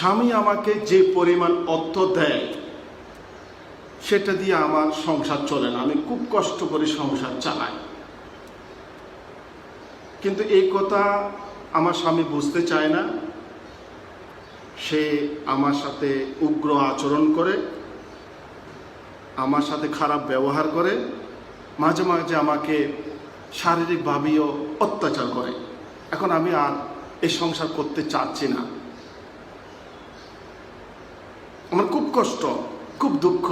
স্বামী আমাকে যে পরিমাণ অর্থ দেয় সেটা দিয়ে আমার সংসার চলে না, আমি খুব কষ্ট করে সংসার চালাই। কিন্তু এই কথা আমার স্বামী বুঝতে চায় না। সে আমার সাথে উগ্র আচরণ করে, আমার সাথে খারাপ ব্যবহার করে, মাঝে মাঝে আমাকে শারীরিকভাবেও অত্যাচার করে। এখন আমি আর এই সংসার করতে চাচ্ছি না। আমার খুব কষ্ট, খুব দুঃখ।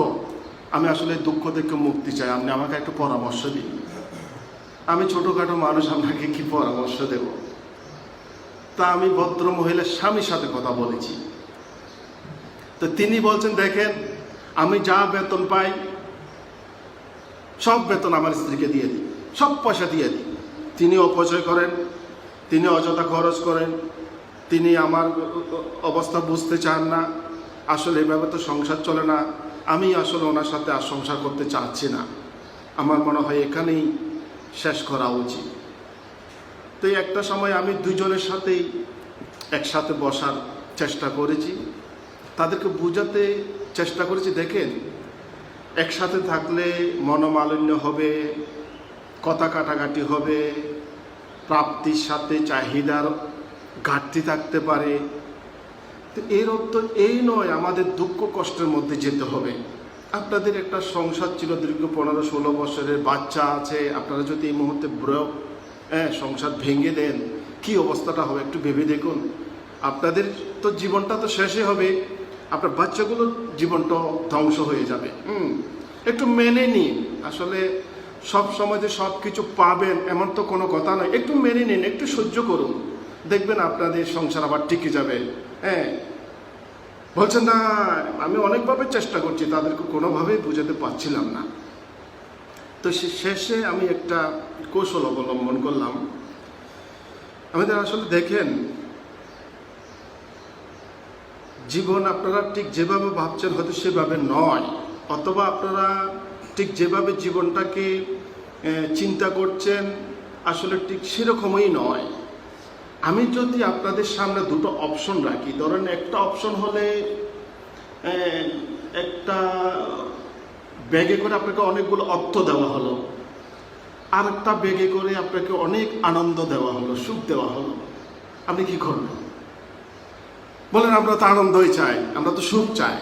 আমি আসলে দুঃখ থেকে মুক্তি চাই। আপনি আমাকে একটু পরামর্শ দিন। আমি ছোটোখাটো মানুষ, আপনাকে কি পরামর্শ দেব? তা আমি ভদ্র মহিলার স্বামীর সাথে কথা বলেছি। তো তিনি বলছেন, দেখেন, আমি যা বেতন পাই সব বেতন আমার স্ত্রীকে দিয়ে দিই, সব পয়সা দিয়ে দিই। তিনি অপচয় করেন, তিনি অযথা খরচ করেন, তিনি আমার অবস্থা বুঝতে চান না। আসলে এভাবে তো সংসার চলে না। আমি আসলে ওনার সাথে আর সংসার করতে চাচ্ছি না। আমার মনে হয় এখানেই শেষ করা উচিত। তো একটা সময় আমি দুজনের সাথেই একসাথে বসার চেষ্টা করেছি, তাদেরকে বোঝাতে চেষ্টা করেছি, দেখেন, একসাথে থাকলে মনোমালিন্য হবে, কথা কাটাকাটি হবে, প্রাপ্তির সাথে চাহিদার ঘাটতি থাকতে পারে। তো এর অর্থ এই নয় আমাদের দুঃখ কষ্টের মধ্যে যেতে হবে। আপনাদের একটা সংসার ছিল, দীর্ঘ 15-16 বছরের বাচ্চা আছে। আপনারা যদি এই মুহূর্তে সংসার ভেঙে দেন, কি অবস্থাটা হবে একটু ভেবে দেখুন। আপনাদের তো জীবনটা তো শেষই হবে, আপনার বাচ্চাগুলোর জীবনটা ধ্বংস হয়ে যাবে। একটু মেনে নিন। আসলে সব সময় যে সব কিছু পাবেন এমন তো কোনো কথা নয়। একটু মেনে নিন, একটু সহ্য করুন, দেখবেন আপনাদের সংসার আবার টিকে যাবে। বলছেন না, আমি অনেকভাবে চেষ্টা করছি, তাদেরকে কোনোভাবেই বুঝাতে পারছিলাম না। তো শেষে আমি একটা কৌশল অবলম্বন করলাম। আমাদের আসলে দেখেন, জীবন আপনারা ঠিক যেভাবে ভাবছেন হয়তো সেভাবে নয়, অথবা আপনারা ঠিক যেভাবে জীবনটাকে চিন্তা করছেন আসলে ঠিক সেরকমই নয়। আমি যদি আপনাদের সামনে দুটো অপশন রাখি, ধরেন একটা অপশন হলে একটা ব্যাগে করে আপনাকে অনেকগুলো অর্থ দেওয়া হলো, আর একটা ব্যাগে করে আপনাকে অনেক আনন্দ দেওয়া হলো, সুখ দেওয়া হলো। আপনি কি করবেন? বলেন, আমরা তো আনন্দই চাই, আমরা তো সুখ চাই,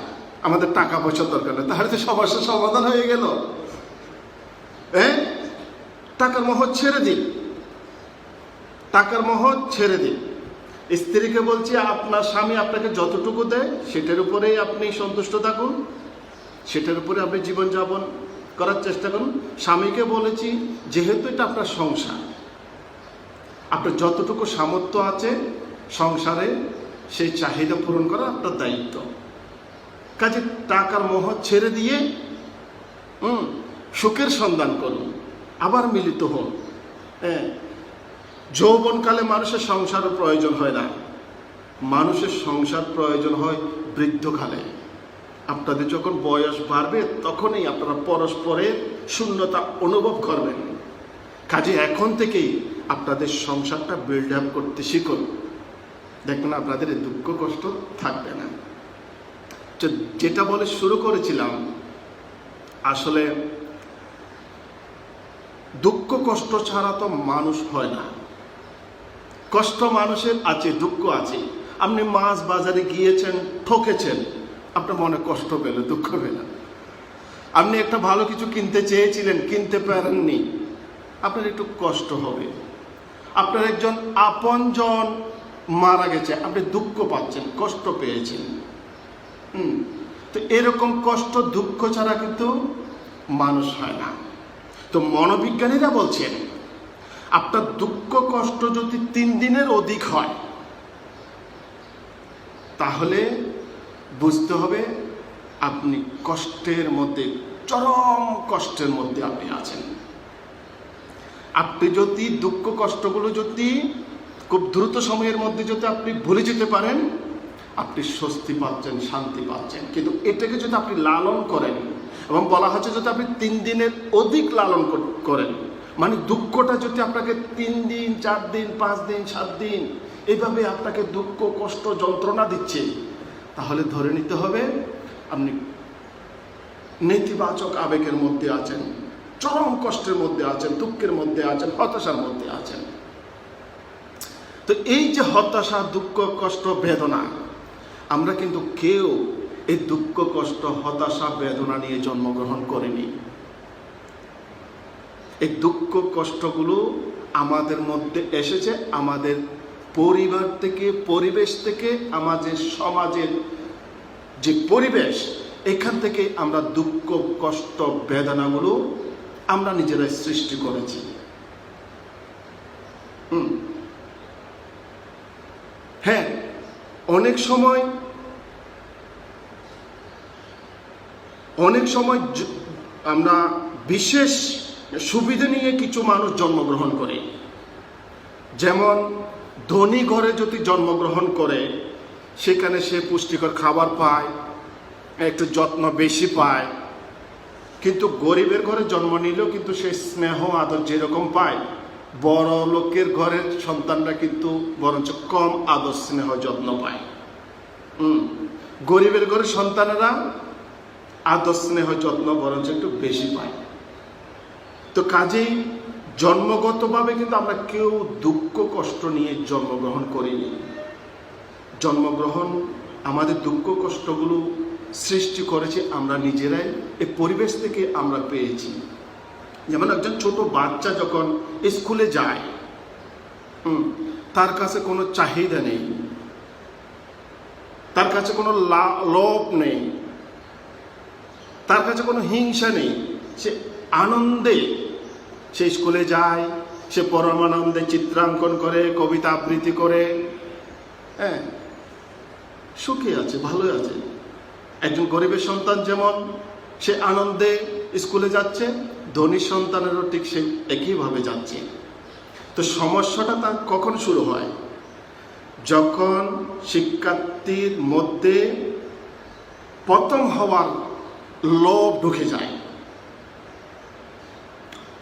আমাদের টাকা পয়সার দরকার নেই। তাহলে তো সমস্যার সমাধান হয়ে গেল। টাকার মোহ ছেড়ে দিন, টাকার মোহ ছেড়ে দিন। স্ত্রীকে বলছি, আপনার স্বামী আপনাকে যতটুকু দেয় সেটার উপরেই আপনি সন্তুষ্ট থাকুন, সেটার উপরে আপনি জীবনযাপন করার চেষ্টা করুন। স্বামীকে বলেছি, যেহেতু এটা আপনার সংসার, আপনার যতটুকু সামর্থ্য আছে সংসারে সেই চাহিদা পূরণ করা আপনার দায়িত্ব। কাজে টাকার মোহ ছেড়ে দিয়ে সুখের সন্ধান করুন, আবার মিলিত হন। যৌবনকালে মানুষের সংসারের প্রয়োজন হয় না, মানুষের সংসার প্রয়োজন হয় বৃদ্ধকালে। আপনাদের যখন বয়স বাড়বে তখনই আপনারা পরস্পরের শূন্যতা অনুভব করবেন। কাজে এখন থেকেই আপনাদের সংসারটা বিল্ড আপ করতে শিখুন, দেখবেন আপনাদের দুঃখ কষ্ট থাকবে না। যেটা বলে শুরু করেছিলাম, আসলে দুঃখ কষ্ট ছাড়া তো মানুষ হয় না। কষ্ট মানুষের আছে, দুঃখ আছে। আপনি মাছ বাজারে গিয়েছেন, ঠকেছেন, আপনার মনে কষ্ট পেল, দুঃখ পেল। আপনি একটা ভালো কিছু কিনতে চেয়েছিলেন, কিনতে পারেননি, আপনার একটু কষ্ট হবে। আপনার একজন আপনজন মারা গেছে, আপনি দুঃখ পাচ্ছেন, কষ্ট পেয়েছেন। তো এরকম কষ্ট দুঃখ ছাড়া কিন্তু মানুষ হয় না। তো মনোবিজ্ঞানীরা বলছেন, আপনার দুঃখ কষ্ট যদি 3 দিনের অধিক হয় তাহলে বুঝতে হবে আপনি কষ্টের মধ্যে, চরম কষ্টের মধ্যে আপনি আছেন। আপনি যদি দুঃখ কষ্টগুলো যদি খুব দ্রুত সময়ের মধ্যে যদি আপনি ভুলে যেতে পারেন, আপনি স্বস্তি পাচ্ছেন, শান্তি পাচ্ছেন। কিন্তু এটাকে যদি আপনি লালন করেন, এবং বলা হচ্ছে যদি আপনি 3 দিনের অধিক লালন করেন, মানে দুঃখটা যদি আপনাকে 3 দিন, 4 দিন, 5 দিন, 7 দিন এইভাবে আপনাকে দুঃখ কষ্ট যন্ত্রণা দিচ্ছে, তাহলে ধরে নিতে হবে আপনি নেতিবাচক আবেগের মধ্যে আছেন, চরম কষ্টের মধ্যে আছেন, দুঃখের মধ্যে আছেন, হতাশার মধ্যে আছেন। তো এই যে হতাশা, দুঃখ, কষ্ট, বেদনা, আমরা কিন্তু কেউ এই দুঃখ, কষ্ট, হতাশা, বেদনা নিয়ে জন্মগ্রহণ করিনি। এই দুঃখ কষ্টগুলো আমাদের মধ্যে এসেছে আমাদের পরিবার থেকে, পরিবেশ থেকে, আমাদের সমাজের যে পরিবেশ, এখান থেকে আমরা দুঃখ, কষ্ট, বেদনাগুলো আমরা নিজেরাই সৃষ্টি করেছি। হ্যাঁ, অনেক সময় আমরা বিশেষ সুবিধা নিয়ে কিছু মানুষ জন্মগ্রহণ করে। যেমন ধনী ঘরে যদি জন্মগ্রহণ করে, সেখানে সে পুষ্টিকর খাবার পায়, একটু যত্ন বেশি পায়। কিন্তু গরিবের ঘরে জন্ম নিলেও কিন্তু সে স্নেহ আদর যেরকম পায়, বড় লোকের ঘরের সন্তানরা কিন্তু বরঞ্চ কম আদর স্নেহ যত্ন পায়। গরিবের ঘরের সন্তানেরা আদর স্নেহ যত্ন বরঞ্চ একটু বেশি পায়। তো কাজেই জন্মগতভাবে কিন্তু আমরা কেউ দুঃখ কষ্ট নিয়ে জন্মগ্রহণ করিনি। জন্মগ্রহণ আমাদের দুঃখ কষ্টগুলো সৃষ্টি করেছি আমরা নিজেরাই, এই পরিবেশ থেকে আমরা পেয়েছি। যেমন একজন ছোট বাচ্চা যখন স্কুলে যায়, তার কাছে কোনো চাহিদা নেই, তার কাছে কোনো লোভ নেই, তার কাছে কোনো হিংসা নেই। সে আনন্দে সে স্কুলে যায়, সে পরমানন্দে চিত্রাঙ্কন করে, কবিতা আবৃত্তি করে, হ্যাঁ, সুখী আছে, ভালো আছে। একজন গরিবের সন্তান যেমন সে আনন্দে স্কুলে যাচ্ছে, ধনী সন্তানেরও ঠিক সে একইভাবে যাচ্ছে। তো সমস্যাটা তার কখন শুরু হয়? যখন শিক্ষার্থীর মধ্যে প্রথম হওয়ার লোভ ঢুকে যায়।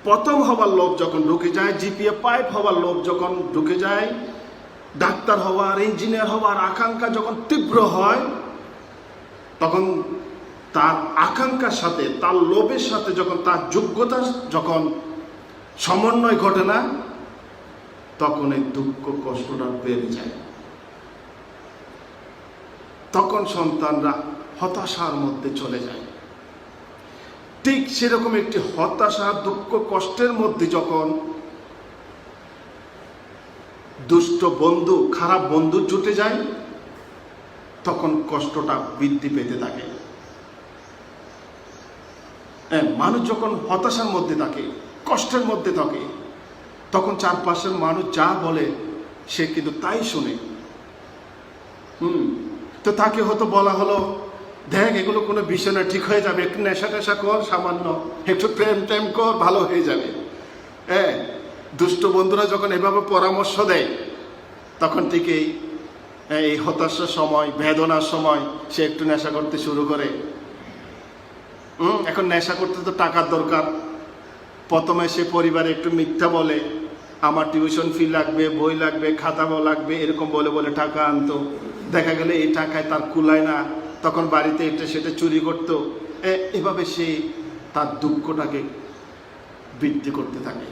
প্রথম হওয়ার লোভ যখন ঢুকে যায়, জিপিএ 5 হওয়ার লোভ যখন ঢুকে যায়, ডাক্তার হওয়ার, ইঞ্জিনিয়ার হওয়ার আকাঙ্ক্ষা যখন তীব্র হয়, তখন তার আকাঙ্ক্ষার সাথে, তার লোভের সাথে যখন তার যোগ্যতা যখন সমন্বয় ঘটে না, তখন এই দুঃখ কষ্টটা বেড়ে যায়। তখন সন্তানরা হতাশার মধ্যে চলে যায়। ঠিক সেরকম একটি হতাশা, দুঃখ, কষ্টের মধ্যে যখন দুষ্ট বন্ধু, খারাপ বন্ধু জুটে যায়, তখন কষ্টটা বৃদ্ধি পেতে থাকে। মানুষ যখন হতাশার মধ্যে থাকে, কষ্টের মধ্যে থাকে, তখন চারপাশের মানুষ যা বলে সে কিন্তু তাই শুনে। তো তাকে হয়তো বলা হলো, দেখ এগুলো কোনো বিষয় না, ঠিক হয়ে যাবে, একটু নেশা টেশা কর, সামান্য একটু প্রেম টেম কর, ভালো হয়ে যাবে। দুষ্ট বন্ধুরা যখন এভাবে পরামর্শ দেয়, তখন থেকেই এই হতাশার সময়, বেদনার সময় সে একটু নেশা করতে শুরু করে। এখন নেশা করতে তো টাকার দরকার। প্রথমে সে পরিবারে একটু মিথ্যা বলে, আমার টিউশন ফি লাগবে, বই লাগবে, খাতা লাগবে, এরকম বলে বলে টাকা আনতো। দেখা গেলে এই টাকায় তার কুলায় না, তখন বাড়িতে এটা সেটা চুরি করতো। এভাবে সে তার দুঃখটাকে বৃদ্ধি করতে থাকে।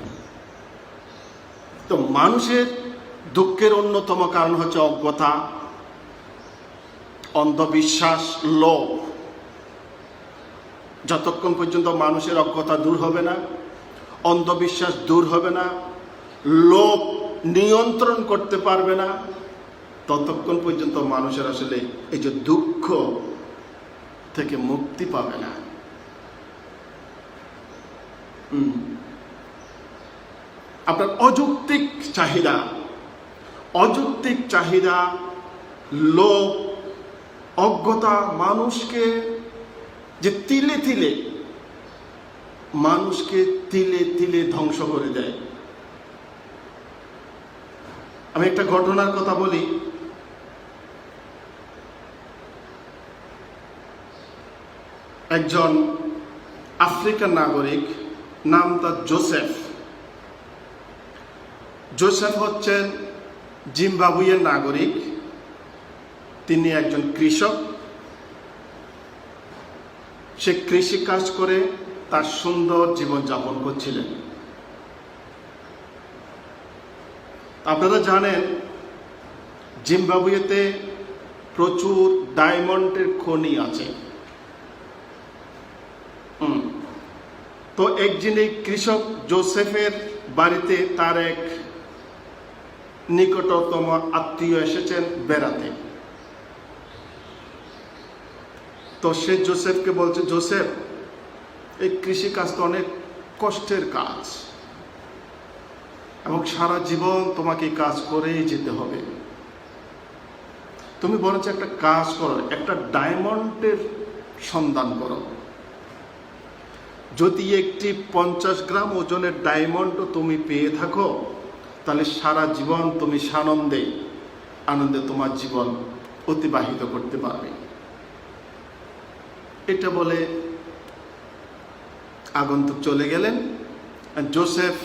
তো মানুষের দুঃখের অন্যতম কারণ হচ্ছে অজ্ঞতা, অন্ধবিশ্বাস, লোভ। যতক্ষণ পর্যন্ত মানুষের অজ্ঞতা দূর হবে না, অন্ধবিশ্বাস দূর হবে না, লোভ নিয়ন্ত্রণ করতে পারবে না, ততক্ষণ পর্যন্ত মানুষের আসলে এই যে দুঃখ থেকে মুক্তি পাবে না। আপনার অযৌক্তিক চাহিদা, লোভ, অজ্ঞতা মানুষকে যে তিলে তিলে ধ্বংস করে দেয়। আমি একটা ঘটনার কথা বলি। একজন আফ্রিকান নাগরিক, নাম তার জোসেফ হচ্ছেন জিম্বাবুয়ের নাগরিক। তিনি একজন কৃষক। সে কৃষি কাজ করে তার সুন্দর জীবন যাপন করছিলেন। আপনারা জানেন জিম্বাবুয়েতে প্রচুর ডায়মন্ডের খনি আছে। তো একদিন এই কৃষক জোসেফের বাড়িতে তার এক নিকটতম আত্মীয় এসেছেন বেড়াতে। তো সে জোসেফকে বলছে, জোসেফ, এই কৃষি কাজ তো অনেক কষ্টের কাজ এবং সারা জীবন তোমাকে কাজ করেই যেতে হবে। তুমি বরঞ্চ একটা কাজ করো, একটা ডায়মন্ডের সন্ধান করো। যদি একটি 50 গ্রাম ওজনের ডায়মন্ডও তুমি পেয়ে থাকো, তাহলে সারা জীবন তুমি আনন্দে তোমার জীবন অতিবাহিত করতে পারবে। এটা বলে আগন্তুক চলে গেলেন। জোসেফ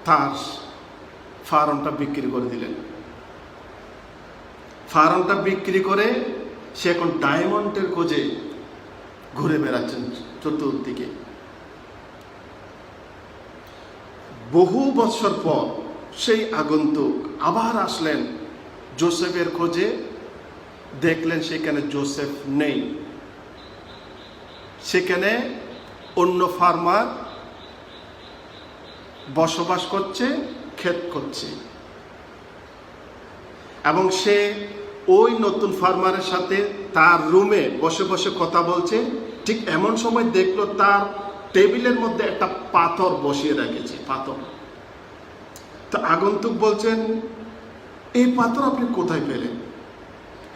তার ফার্মটা বিক্রি করে দিলেন। ফার্মটা বিক্রি করে সে এখন ডায়মন্ডের খোঁজে ঘুরে বেড়াচ্ছেন চতুর্দিকে। বহু বছর পর সেই আগন্তুক আবার আসলেন জোসেফের খোঁজে। দেখলেন সেখানে জোসেফ নেই, সেখানে অন্য ফার্মার বসবাস করছে, ক্ষেত করছে, এবং সে ওই নতুন ফার্মারের সাথে তার রুমে বসে বসে কথা বলছে। ঠিক এমন সময় দেখলো তার টেবিলের মধ্যে একটা পাথর বসিয়ে রেখেছে, পাথর। তো আগন্তুক বলছেন, এই পাথর আপনি কোথায় পেলেন?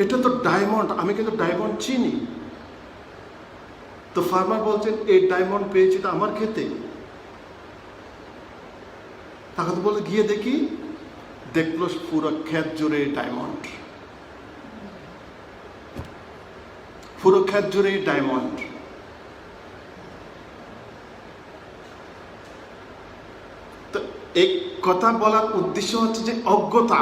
এটা তো ডায়মন্ড, আমি কিন্তু ডায়মন্ড চিনি। তো ফার্মার বলছেন, এই ডায়মন্ড পেয়েছি তো আমার ক্ষেতে। তাকে তো বলে গিয়ে দেখি, দেখলো পুরো ক্ষেত জুড়ে ডায়মন্ড, পুরো ক্ষেত জুড়ে ডায়মন্ড। তো এই কথা বলার উদ্দেশ্য হচ্ছে যে অজ্ঞতা,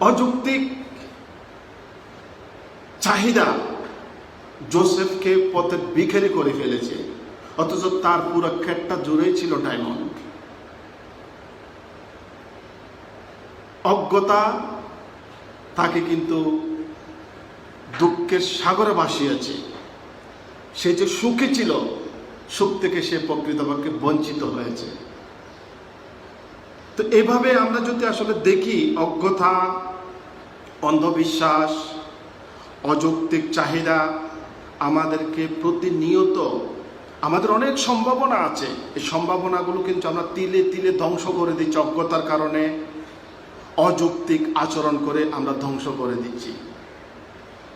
অযৌক্তিক চাহিদা জোসেফকে পথে বিখেরি করে ফেলেছে, অথচ তার পুরো ক্ষেতটা জুড়েই ছিল ডায়মন্ড। অজ্ঞতা তাকে কিন্তু দুঃখের সাগরে ভাসিয়েছে। সে যে সুখী ছিল, সুখ থেকে সে প্রকৃতপক্ষে বঞ্চিত হয়েছে। তো এভাবে আমরা যদি আসলে দেখি, অজ্ঞতা, অন্ধবিশ্বাস, অযৌক্তিক চাহিদা আমাদেরকে প্রতিনিয়ত, আমাদের অনেক সম্ভাবনা আছে, এই সম্ভাবনাগুলো কিন্তু আমরা তিলে তিলে ধ্বংস করে দিচ্ছি। অজ্ঞতার কারণে অযৌক্তিক আচরণ করে আমরা ধ্বংস করে দিচ্ছি।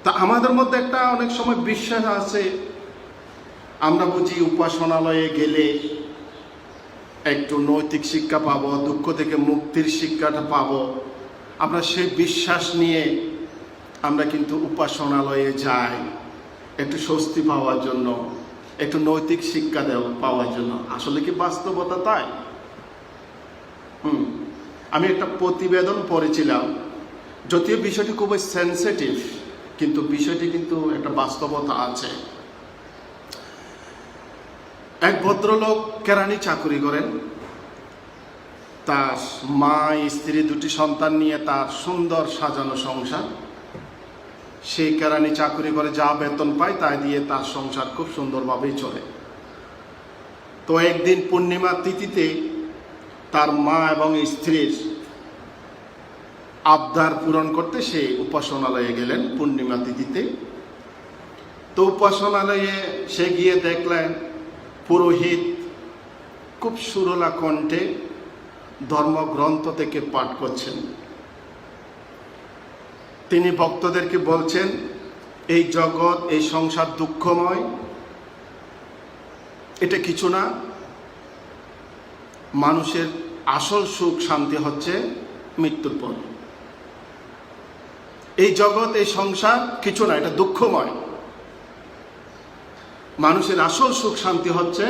তা আমাদের মধ্যে একটা অনেক সময় বিশ্বাস আছে, আমরা বুঝি উপাসনালয়ে গেলে একটু নৈতিক শিক্ষা পাবো, দুঃখ থেকে মুক্তির শিক্ষাটা পাবো। আমরা সেই বিশ্বাস নিয়ে আমরা কিন্তু উপাসনালয়ে যাই একটু স্বস্তি পাওয়ার জন্য, একটু নৈতিক শিক্ষা পাওয়ার জন্য। আসলে কি বাস্তবতা তাই? আমি একটা প্রতিবেদন পড়েছিলাম, যদিও বিষয়টি খুবই সেন্সিটিভ, কিন্তু বিষয়টি কিন্তু একটা বাস্তবতা আছে। এক ভদ্রলোক কেরানি চাকরি করেন, তার মা, স্ত্রী, 2টি সন্তান নিয়ে তার সুন্দর সাজানো সংসার। সেই কেরানি চাকরি করে যা বেতন পায় তাই দিয়ে তার সংসার খুব সুন্দরভাবেই চলে। তো একদিন পূর্ণিমা তিথিতে তার মা এবং স্ত্রীর আবদার পূরণ করতে সে উপাসনালয়ে গেলেন পূর্ণিমা তিথিতে। তো উপাসনালয়ে সে গিয়ে দেখলেন পুরোহিত খুব সুরলা কণ্ঠে ধর্মগ্রন্থ থেকে পাঠ করছেন। তিনি ভক্তদেরকে বলছেন, এই জগৎ, এই সংসার দুঃখময়, এটা কিছু না। মানুষের আসল সুখ শান্তি হচ্ছে মৃত্যুর পর। এই জগৎ, এই সংসার কিছু না, এটা দুঃখময়। মানুষের আসল সুখ শান্তি হচ্ছে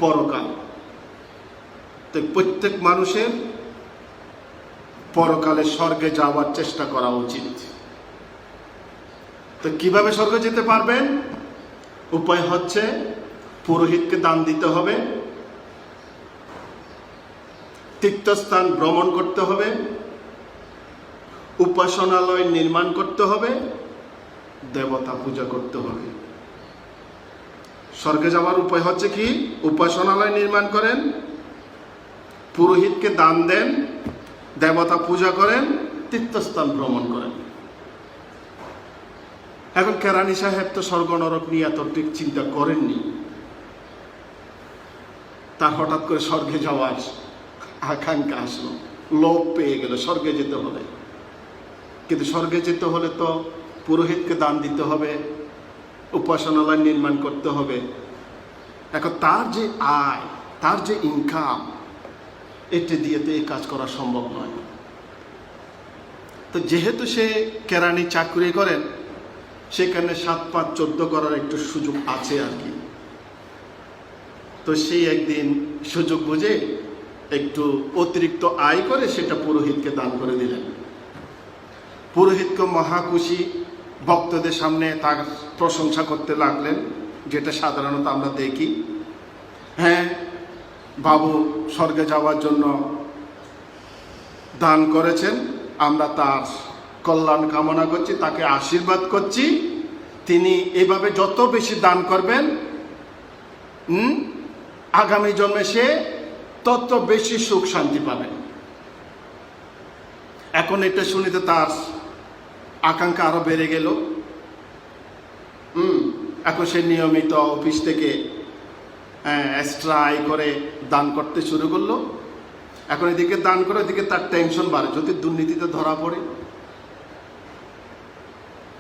পরকাল। তো প্রত্যেক মানুষের পরকালে স্বর্গে যাওয়ার চেষ্টা করা উচিত। তো কিভাবে স্বর্গে যেতে পারবেন? উপায় হচ্ছে পুরোহিতকে দান দিতে হবে, তীর্থস্থান ভ্রমণ করতে হবে, উপাসনালয় নির্মাণ করতে হবে, দেবতা পূজা করতে হবে। স্বর্গে যাওয়ার উপায় হচ্ছে কি? উপাসনালয় নির্মাণ করেন, পুরোহিতকে দান দেন, দেবতা পূজা করেন, তীর্থস্থান ভ্রমণ করেন। এখন কেরানি সাহেব তো স্বর্গ নরক নিয়ে এত ঠিক চিন্তা করেননি। তার হঠাৎ করে স্বর্গে যাওয়ার আকাঙ্ক্ষা আসলো, লোভ পেয়ে গেল, স্বর্গে যেতে হবে। কিন্তু স্বর্গে যেতে হলে তো পুরোহিতকে দান দিতে হবে, উপাসনালয় নির্মাণ করতে হবে। এখন তার যে আয়, তার যে ইনকাম, এটা দিয়ে তো এই কাজ করা সম্ভব নয়। তো যেহেতু সে কেরানি চাকরি করেন, সেখানে 7-5-14 করার একটু সুযোগ আছে আর কি। তো সেই একদিন সুযোগ বুঝে একটু অতিরিক্ত আয় করে সেটা পুরোহিতকে দান করে দিলেন। পুরোহিতকে মহা খুশি, ভক্তদের সামনে তার প্রশংসা করতে লাগলেন, যেটা সাধারণত আমরা দেখি। হ্যাঁ, বাবু স্বর্গে যাওয়ার জন্য দান করেছেন, আমরা তার কল্যাণ কামনা করছি, তাকে আশীর্বাদ করছি। তিনি এভাবে যত বেশি দান করবেন, আগামী জন্মে সে তত বেশি সুখ শান্তি পাবেন। এখন এটা শুনিতে তার আকাঙ্ক্ষা আরো বেড়ে গেল। এখন সে নিয়মিত অফিস থেকে এক্সট্রা আয় করে দান করতে শুরু করলো। এখন এদিকে দান করে, এদিকে তার টেনশন বাড়ে, যদি দুর্নীতিতে ধরা পড়ে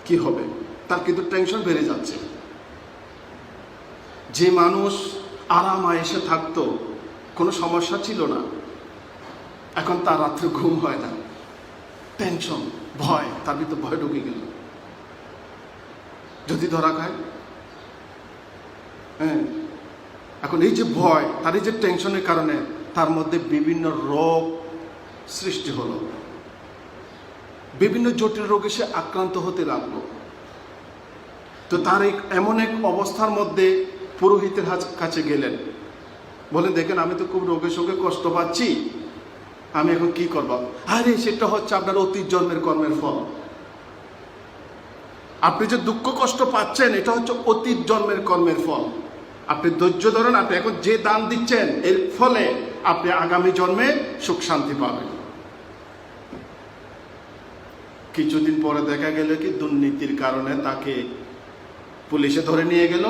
কি হবে। তার কিন্তু টেনশন বেড়ে যাচ্ছে। যে মানুষ আরাম আয়েসে থাকতো, কোনো সমস্যা ছিল না, এখন তার রাত্রে ঘুম হয় না, টেনশন, ভয়, তার ভিতর ভয় ঢুকে গেল যদি ধরা খায়। হ্যাঁ, এখন এই যে ভয়, তার এই যে টেনশনের কারণে তার মধ্যে বিভিন্ন রোগ সৃষ্টি হলো, বিভিন্ন জটিল রোগে সে আক্রান্ত হতে লাগলো। তো তার এমন এক অবস্থার মধ্যে পুরোহিতের কাছে গেলেন, বলেন দেখেন আমি তো খুব রোগের সঙ্গে কষ্ট পাচ্ছি, আমি এখন কি করব? আরে সেটা হচ্ছে আপনার অতীত জন্মের কর্মের ফল। আপনি যে দুঃখ কষ্ট পাচ্ছেন, এটা হচ্ছে অতীত জন্মের কর্মের ফল। আপনি ধৈর্য ধরেন, আপনি এখন যে দান দিচ্ছেন এর ফলে আপনি আগামী জন্মে সুখ শান্তি পাবেন। কিছুদিন পরে দেখা গেল কি দুর্নীতির কারণে তাকে পুলিশে ধরে নিয়ে গেল,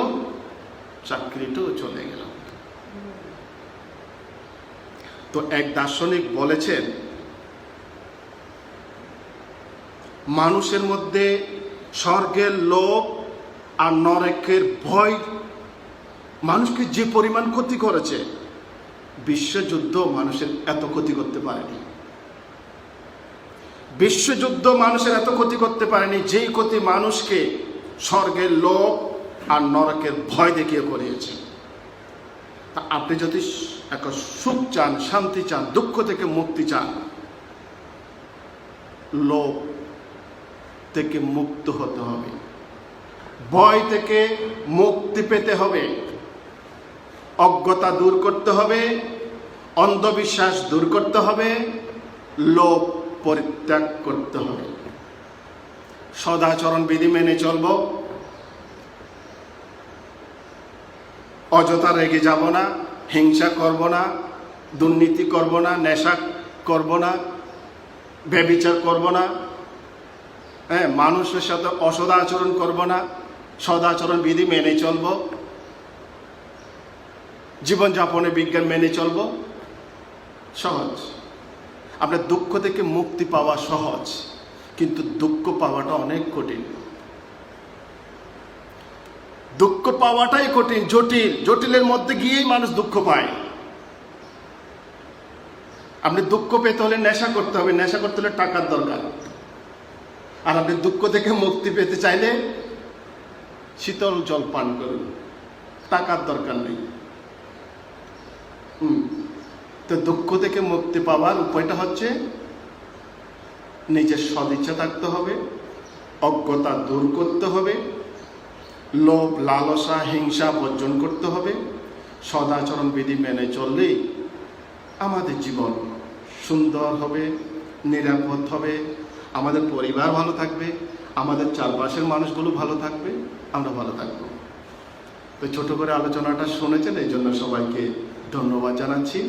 চাকরিটাও চলে গেল। তো এক দার্শনিক বলেছেন, মানুষের মধ্যে স্বর্গের লোভ আর নরকের ভয় মানুষকে যে পরিমাণ ক্ষতি করেছে, বিশ্বযুদ্ধ মানুষের এত ক্ষতি করতে পারেনি। বিশ্বযুদ্ধ মানুষের এত ক্ষতি করতে পারেনি যেই ক্ষতি মানুষকে স্বর্গের লোভ আর নরকের ভয় দেখিয়ে করিয়েছে। তা আপনি যদি একটা সুখ চান, শান্তি চান, দুঃখ থেকে মুক্তি চান, লোভ থেকে মুক্ত হতে হবে, ভয় থেকে মুক্তি পেতে হবে, অজ্ঞতা দূর করতে হবে, অন্ধবিশ্বাস দূর করতে হবে, লোভ পরিত্যাগ করতে হবে, সদাচরণ বিধি মেনে চলব, অযথা রেগে যাব না, হিংসা করব না, দুর্নীতি করব না, নেশা করব না, ব্যভিচার করব না, হ্যাঁ, মানুষের সাথে অসদাচরণ করব না, সদাচরণ বিধি মেনে চলব, জীবনযাপনে বিজ্ঞান মেনে চলব। সহজ। আপনার দুঃখ থেকে মুক্তি পাওয়া সহজ, কিন্তু দুঃখ পাওয়াটা অনেক কঠিন। দুঃখ পাওয়াটাই কঠিন, জটিল। জটিলের মধ্যে গিয়েই মানুষ দুঃখ পায়। আপনি দুঃখ পেতে হলে নেশা করতে হবে, নেশা করতে হলে টাকার দরকার। আর আপনি দুঃখ থেকে মুক্তি পেতে চাইলে শীতল জল পান করুন, টাকার দরকার নেই। তো দুঃখ থেকে মুক্তি পাওয়ার উপায়টা হচ্ছে নিজের সদিচ্ছা থাকতে হবে, অজ্ঞতা দূর করতে হবে, লোভ লালসা হিংসা বর্জন করতে হবে, সদাচরণ বিধি মেনে চললেই আমাদের জীবন সুন্দর হবে, নিরাপদ হবে, আমাদের পরিবার ভালো থাকবে, আমাদের চারপাশের মানুষগুলো ভালো থাকবে, আমরা ভালো থাকবো। তো ছোট করে আলোচনাটা শুনেছেন, এই জন্য সবাইকে ধন্যবাদ জানাচ্ছি।